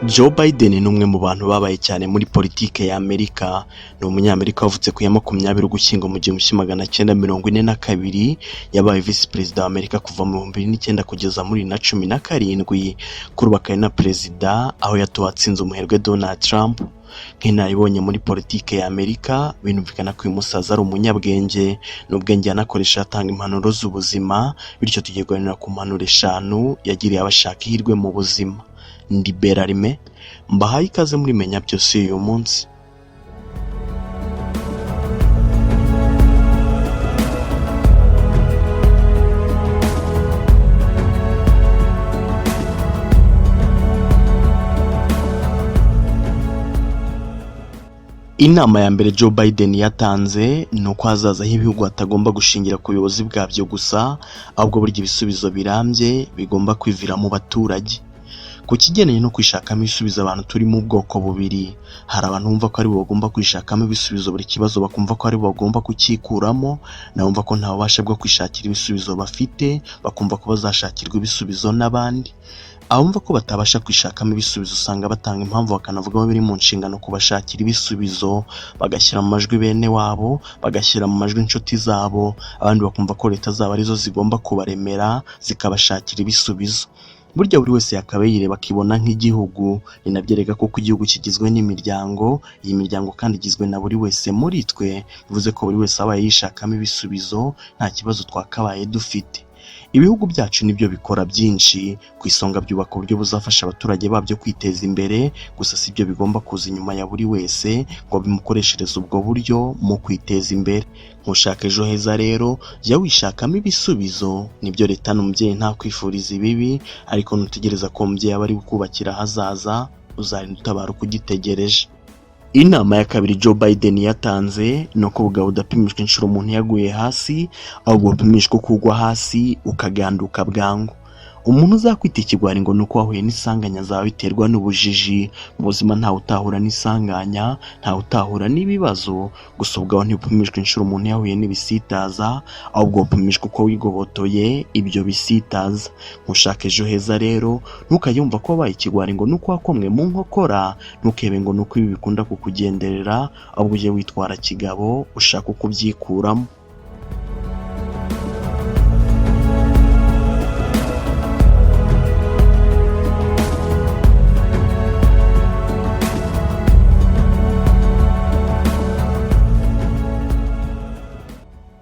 Joe Biden ni umwe mu bantu babaye cyane muri politike ya Amerika. Ni umunyamerika wavutse ku ya 20 Ugushyingo mu 1942, yabaye visi perezida wa Amerika kuva mu 2009 kugeza muri 2017. Kuri ubu akaba ari na perezida, aho yatowe atsinze umuherwe Donald Trump. Nk'inaribonye muri politike ya Amerika, binumvikana ko uyu musaza ari umunyabwenge, n'ubwenge yanakoresha atanga impanuro z'ubuzima. Bityo tugiye kuganira ku mpanuro 5 yagiriye abashaka ihirwe mu buzima. Ndi Berarime, mbahaye ikaze muri Menya Byose uyu munsi. Inama ya mbere Joe Biden yatanze ni uko hazazaho ibihugu hatagomba gushingira ku buyobozi bwabyo gusa, ahubwo burya ibisubizo birambye bigomba kwivira mu baturage. Ku kigendanye no kwishakamo ibisubizo, abantu turi mu bwoko bubiri. Hari abantu bumva ko ari bo bagomba kwishakamo ibisubizo buri kibazo, bakumva ko ari bo bagomba kukikuramo, nabumva ko nta bubasha bwo kwishakira ibisubizo bafite, bakumva ko bazashakirwa ibisubizo n'abandi. Abumva ko batabasha kwishakamo ibisubizo usanga batanga impamvu bakanavuga ko biri mu nshingano kubashakira ibisubizo, bagashyira mu majwi bene wabo, bagashyira mu majwi inshuti zabo, abandi bakumva ko leta zabo arizo zigomba kubaremera zikabashakira ibisubizo. Burya buri wese yakabaye yireba akibona nk'igihugu. Ni nabyo rega ko igihugu kigizwe n'imiryango, iyi miryango kandi igizwe na buri wese muri twe, bivuze ko buri wese abaye yishakamo ibisubizo nta kibazo twakabaye dufite. Ibihugu byacu nibyo bikora byinshi, ku isonga byubaka uburyo buzafasha abaturage babyo kwiteza imbere, gusa si byo bigomba kuza inyuma ya buri wese ngo bimukoreshereze ubwo buryo mu kwiteza imbere. Ntushaka ejo heza rero, jya wishakamo ibisubizo. Nibyo leta n'umubyeyi nta kwifuriza ibibi, ariko nutegereza ko umubyeyi aba ari kubakira ahazaza, uzarinda utabara uko ugitegereje. Inama ya kabiri Joe Biden yatanze ni uko ubugabo budapimishwa inshuro umuntu yaguye hasi, ahubwo bupimishwa uko ugwa hasi ukaganduka bwangu. Umuntu uzakwita ikigwari ngo nuko wahuye n'isanganya zawe biterwa n'ubujiji. Mu buzima ntawe utahura n'isanganya, ntawe utahura n'ibibazo, gusa ubwawe ntibupimishwa inshuro umuntu yahuye n'ibisitaza, ahubwo bupimishwa uko wigobotoye ibyo bisitaza. Ntushake ejo heza rero, ntukayumva ko wabaye ikigwari ngo nuko wakomwe mu nkokora, ntukebe ngo nuko ibi bikunda kukugenderera, ahubwo ujye witwara kigabo ushaka uko ubyikuramo.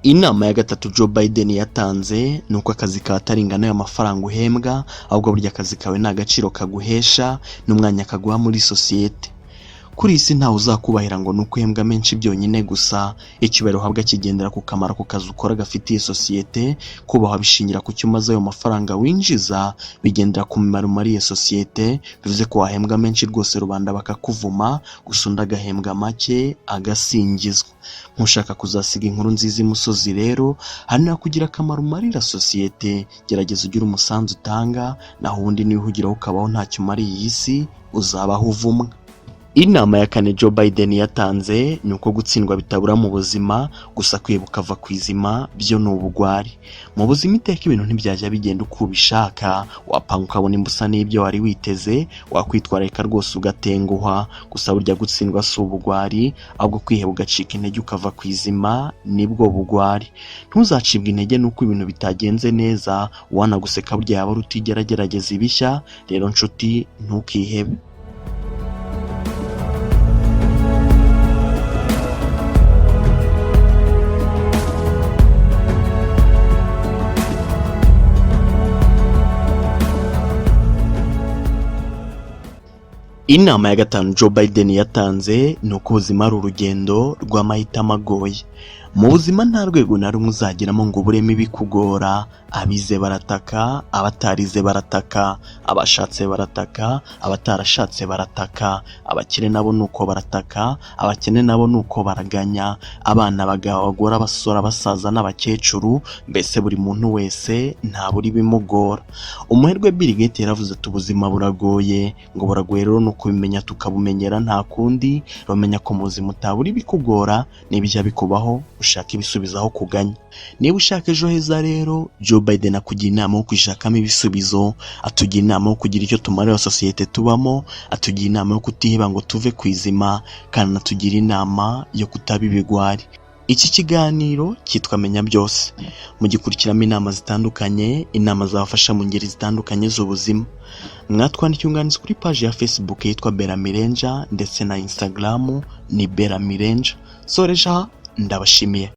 Inama ya gatatu Joe Biden yatanze ni uko akazi kawe atari ingano y'amafaranga uhembwa, ahubwo burya akazi kawe ni agaciro kaguhesha n'umwanya kaguha muri sosiyete. Kuri isi ntawe uzakubahira ngo nuko uhembwa menshi byonyine gusa. Icyubahiro uhabwa kigendera ku kamaro ku kazi ukora gafitiye sosiyete. Kubahwa bishingira ku cyo umaze ayo mafaranga winjiza, bigendera ku mimaro umariye sosiyete. Bivuze ko wahembwa menshi rwose rubanda bakakuvuma, gusa undi agahembwa make agasingizwa. Ntushaka kuzasiga inkuru nziza imusozi rero, haranira kugira akamaro umarira sosiyete. Gerageza ugire umusanzu utanga, naho ubundi niwihugiraho ukabaho ntacyo umariye iyi si, uzabaho uvumwa. Inama ya kane Joe Biden yatanze ni uko gutsindwa bitabura mu buzima, gusa kwibuka ava ku izima byo ni ubugwari. Mu buzima iteka ibintu ntibyajya bigenda uko ubishaka, wapanga ukabona imbusa n'ibyo wari witeze, wakwitwararika rwose ugatenguhwa. Gusa burya gutsindwa si ubugwari, ahubwo kwiheba ugacika intege ukava ku izima nibwo bugwari. Ntuzacibwe intege nuko ibintu bitagenze neza, wanaguseka burya yaba rutigerageza ibishya. Rero nshuti, ntukihebe. Inama ya gatanu Joe Biden yatanze ni uko ubuzima ari urugendo rw'amahitamo agoye. Mu buzima nta rwego na rumwe uzageramo ngo uburemo ibikugora. Abize barataka, abatarize barataka, abashatse barataka, abatarashatse barataka, abakire nabo nuko barataka, abakene nabo nuko baraganya, abana, abagabo, abagore, abasore, abasaza n'abakecuru, mbese buri muntu wese nta buri bimugora. Umuherwe Bill Gates yaravuze ati ubuzima buragoye, ngo buragoye rero nuko bimenya tukabumenyera nta kundi. Bamenya ko mu buzima utabura ibikugora, n'ibijya bikubaho ushaka ibisubizo aho kuganya. Niba ushaka ejo heza rero, Joe Biden akugira inama yo kwishakamo ibisubizo, atugira inama yo kugira icyo tumarira sosiyete tubamo, atugira inama yo kutiheba ngo tuve ku izima, kandi anatugira inama yo kutaba ibigwari. Iki kiganiro cyitwa Menya Byose, mugikurikiramo inama zitandukanye, inama zabafasha mu ngeri zitandukanye z'ubuzima. Mwatwandikira inyunganizi kuri page ya Facebook yitwa Bellamy Ranger ndetse na Instagram ni Bellamy Ranger. Soreje aha, ndabashimiye.